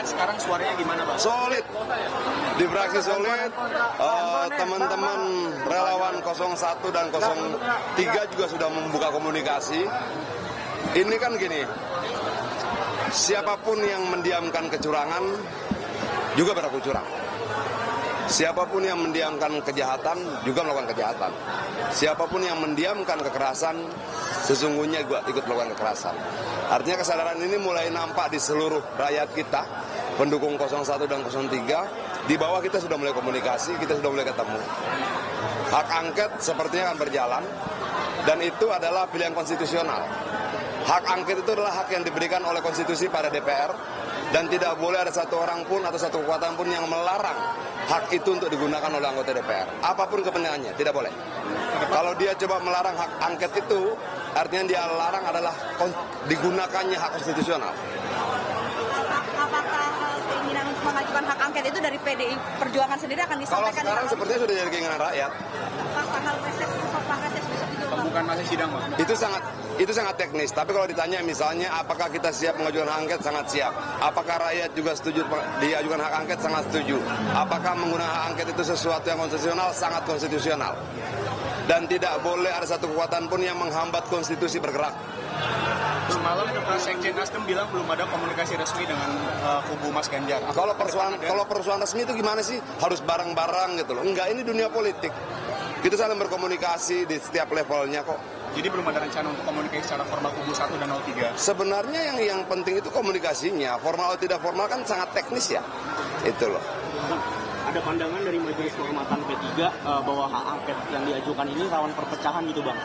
angket sekarang suaranya gimana, Bang? Solid. Di fraksi solid, teman-teman relawan 01 dan 03 juga sudah membuka komunikasi. Ini kan gini, siapapun yang mendiamkan kecurangan juga berlaku curang. Siapapun yang mendiamkan kejahatan juga melakukan kejahatan. Siapapun yang mendiamkan kekerasan sesungguhnya juga ikut melakukan kekerasan. Artinya kesadaran ini mulai nampak di seluruh rakyat kita, pendukung 01 dan 03. Di bawah kita sudah mulai komunikasi, kita sudah mulai ketemu. Hak angket sepertinya akan berjalan, dan itu adalah pilihan konstitusional. Hak angket itu adalah hak yang diberikan oleh konstitusi pada DPR, dan tidak boleh ada satu orang pun atau satu kekuatan pun yang melarang hak itu untuk digunakan oleh anggota DPR. Apapun kepentingannya, tidak boleh. Kalau dia coba melarang hak angket itu, artinya dia larang adalah digunakannya hak konstitusional. Apakah keinginan untuk mengajukan hak angket itu dari PDI Perjuangan sendiri akan disampaikan? Kalau sekarang sepertinya sudah jadi keinginan rakyat. Hal reses besok itu, Bang. Bukan masih sidang, Bang? Itu sangat teknis. Tapi kalau ditanya misalnya apakah kita siap mengajukan hak angket, sangat siap. Apakah rakyat juga setuju diajukan hak angket, sangat setuju. Apakah menggunakan hak angket itu sesuatu yang konstitusional, sangat konstitusional. Dan tidak boleh ada satu kekuatan pun yang menghambat konstitusi bergerak. Semalam Sekjen Nasdem bilang belum ada komunikasi resmi dengan kubu Mas Ganjar. Kalau persoalan resmi itu gimana sih? Harus bareng-bareng gitu loh. Enggak, ini dunia politik. Kita saling berkomunikasi di setiap levelnya kok. Jadi belum ada rencana untuk komunikasi secara formal kubu 1 dan 03? Sebenarnya yang penting itu komunikasinya. Formal atau tidak formal kan sangat teknis ya. Itu loh. Ada pandangan dari Majelis Kehormatan P3 bahwa hak angket yang diajukan ini rawan perpecahan gitu, Bang.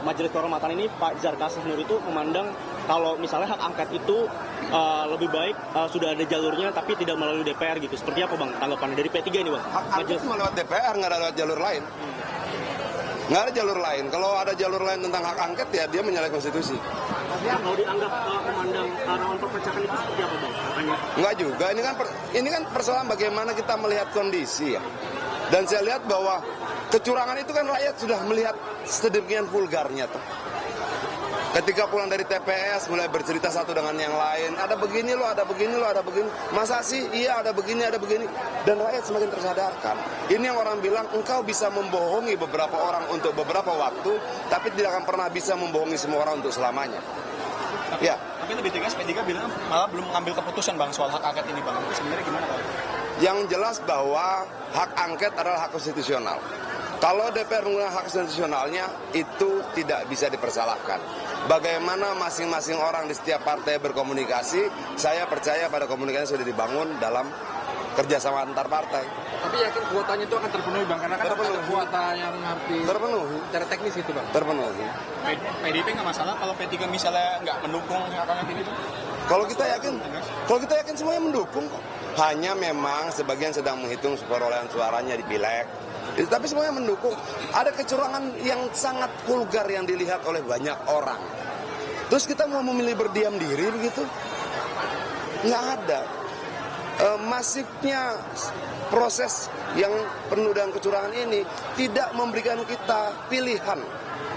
Majelis Kehormatan ini Pak Zarkasih Nur itu memandang kalau misalnya hak angket itu lebih baik sudah ada jalurnya tapi tidak melalui DPR gitu. Seperti apa, Bang, tanggapannya dari P3 ini, Bang? Hak angket cuma lewat DPR, nggak ada lewat jalur lain. Nggak ada jalur lain. Kalau ada jalur lain tentang hak angket ya dia menyalahi konstitusi. Kalau dianggap memandang rawan perpecahan itu seperti apa, Bang? Enggak juga, ini kan persoalan bagaimana kita melihat kondisi ya. Dan saya lihat bahwa kecurangan itu kan rakyat sudah melihat sedemikian vulgarnya tuh. Ketika pulang dari TPS mulai bercerita satu dengan yang lain, ada begini loh, ada begini loh, ada begini. Masa sih? Iya, ada begini, ada begini. Dan rakyat semakin tersadarkan. Ini yang orang bilang, engkau bisa membohongi beberapa orang untuk beberapa waktu, tapi tidak akan pernah bisa membohongi semua orang untuk selamanya. Tapi lebih tegas P3 bilang malah belum mengambil keputusan, Bang, soal hak angket ini, Bang. Sebenarnya gimana, Bang? Yang jelas bahwa hak angket adalah hak konstitusional. Kalau DPR menggunakan hak konstitusionalnya, itu tidak bisa dipersalahkan. Bagaimana masing-masing orang di setiap partai berkomunikasi, saya percaya pada komunikasi sudah dibangun dalam kerjasama antar partai. Tapi yakin kuotanya itu akan terpenuhi, Bang? Karena kan ada kuota yang harus terpenuhi. Secara teknis itu, Bang? Terpenuhi. PDIP nggak masalah kalau P3 misalnya nggak mendukung hak angket ini, Bang? Kalau kita yakin semuanya mendukung kok. Hanya memang sebagian sedang menghitung perolehan suaranya di pileg. Tapi semuanya mendukung. Ada kecurangan yang sangat vulgar yang dilihat oleh banyak orang. Terus kita mau memilih berdiam diri begitu? Nggak ada. Masifnya proses yang penuh dengan kecurangan ini tidak memberikan kita pilihan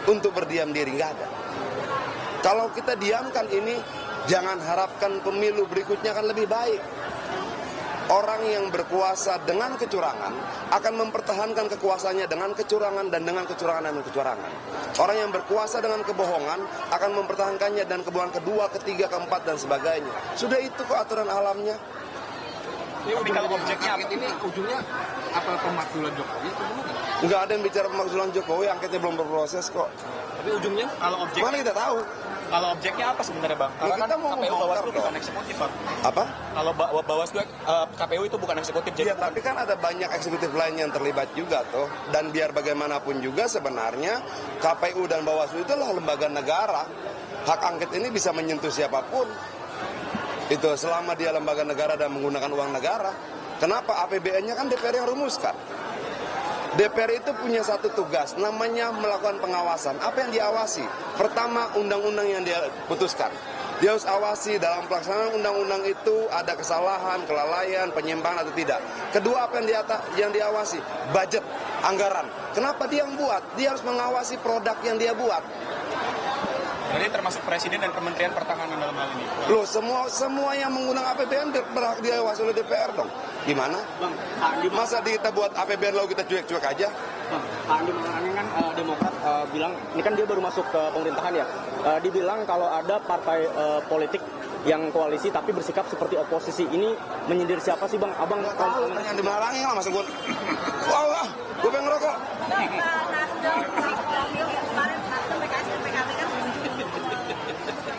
untuk berdiam diri. Nggak ada. Kalau kita diamkan ini, jangan harapkan pemilu berikutnya akan lebih baik. Orang yang berkuasa dengan kecurangan akan mempertahankan kekuasaannya dengan kecurangan dan dengan kecurangan dan kecurangan. Orang yang berkuasa dengan kebohongan akan mempertahankannya dan kebohongan kedua, ketiga, keempat dan sebagainya. Sudah itu kok aturan alamnya. Tapi kalau objeknya apa? Ini ujungnya apa, pemakzulan Jokowi? Nggak ada yang bicara pemakzulan Jokowi, angketnya belum berproses kok. Tapi ujungnya? Mana kita tahu? Kalau objeknya apa sebenarnya, Bang? Karena kita kan mau KPU membongkar Bawaslu bukan eksekutif, Bang. Apa? Kalau Bawaslu KPU itu bukan eksekutif. Iya, tapi kan ada banyak eksekutif lain yang terlibat juga tuh. Dan biar bagaimanapun juga sebenarnya KPU dan Bawaslu itu adalah lembaga negara. Hak angket ini bisa menyentuh siapapun. Itu selama dia lembaga negara dan menggunakan uang negara. Kenapa? APBN-nya kan DPR yang rumuskan. DPR itu punya satu tugas, namanya melakukan pengawasan. Apa yang diawasi? Pertama, undang-undang yang dia putuskan. Dia harus awasi dalam pelaksanaan undang-undang itu ada kesalahan, kelalaian, penyimpangan atau tidak. Kedua, apa yang diawasi? Budget, anggaran. Kenapa dia yang buat? Dia harus mengawasi produk yang dia buat. Berarti termasuk Presiden dan Kementerian Pertahanan dalam hal ini. Loh, semua yang menggunakan APBN berhak diawasi oleh DPR dong. Gimana? Bang, Andi Masa kita buat APBN lalu kita cuek-cuek aja? Bang, Andi Malarangeng kan Demokrat bilang, ini kan dia baru masuk ke pemerintahan ya, dibilang kalau ada partai politik yang koalisi tapi bersikap seperti oposisi, ini menyindir siapa sih Bang? Abang Nggak tahu, tanya di Malarangeng lah masa gue. Wah, gue pengen ngerokok. Nasdem, Bahlil yang kemarin Nasdem, PKS dan PKB kan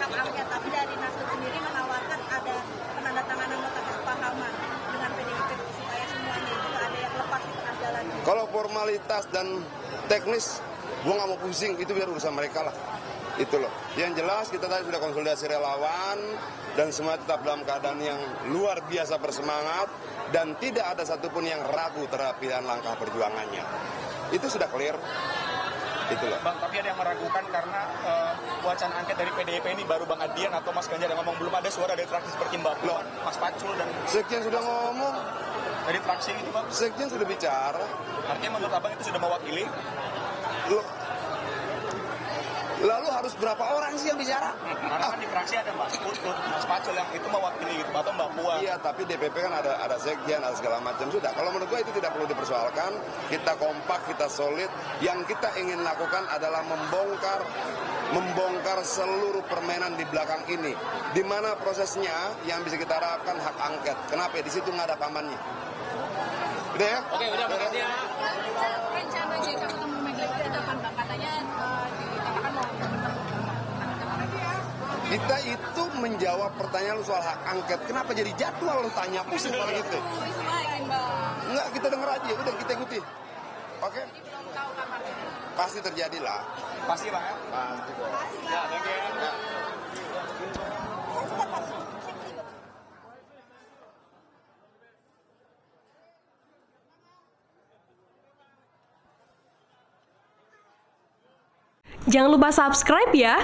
hak angket, tapi dari Nasdem sendiri menawarkan ada penandatanganan nota kesepahaman dengan PDIP supaya semuanya itu nggak ada yang lepas di tengah jalan. Kalau formalitas dan teknis, gue nggak mau pusing, itu biar urusan mereka lah. Itu loh. Yang jelas kita tadi sudah konsolidasi relawan dan semua tetap dalam keadaan yang luar biasa bersemangat dan tidak ada satupun yang ragu terhadap pilihan langkah perjuangannya. Itu sudah clear. Itu loh. Bang, tapi ada yang meragukan karena wacana angket dari PDIP ini baru Bang Adian atau Mas Ganjar yang ngomong, belum ada suara dari fraksi seperti Mbak Puan, Mas Pacul dan Sekjen sudah ngomong, dari fraksi itu Bang. Sekjen sudah bicara. Artinya menurut Abang itu sudah mewakili. Loh, lalu harus berapa orang sih yang bicara? Karena kan di fraksi ada Mas Putut, Mas Pacul yang itu mewakili gitu, atau Mbak Puan. Iya, tapi DPP kan ada sekjen, ada segala macam. Sudah, kalau menurut gue itu tidak perlu dipersoalkan. Kita kompak, kita solid. Yang kita ingin lakukan adalah membongkar seluruh permainan di belakang ini. Di mana prosesnya yang bisa kita harapkan hak angket. Kenapa? Di situ nggak ada pamannya. Udah ya? Oke, udah makasih ya. Rencana JK ketemu Megawati kapan Bang? Katanya dikatakan mau bertemu. Kita itu menjawab pertanyaan lu soal hak angket. Kenapa jadi jadwal lu tanya? Pusing kalau gitu. Disemain Bang. Enggak, kita denger aja. Udah, kita ikuti. Oke? Belum tahu kapan. Pasti terjadi lah. Pasti Bang ya? Pasti kok. Ya, thank you. Ya. Jangan lupa subscribe ya.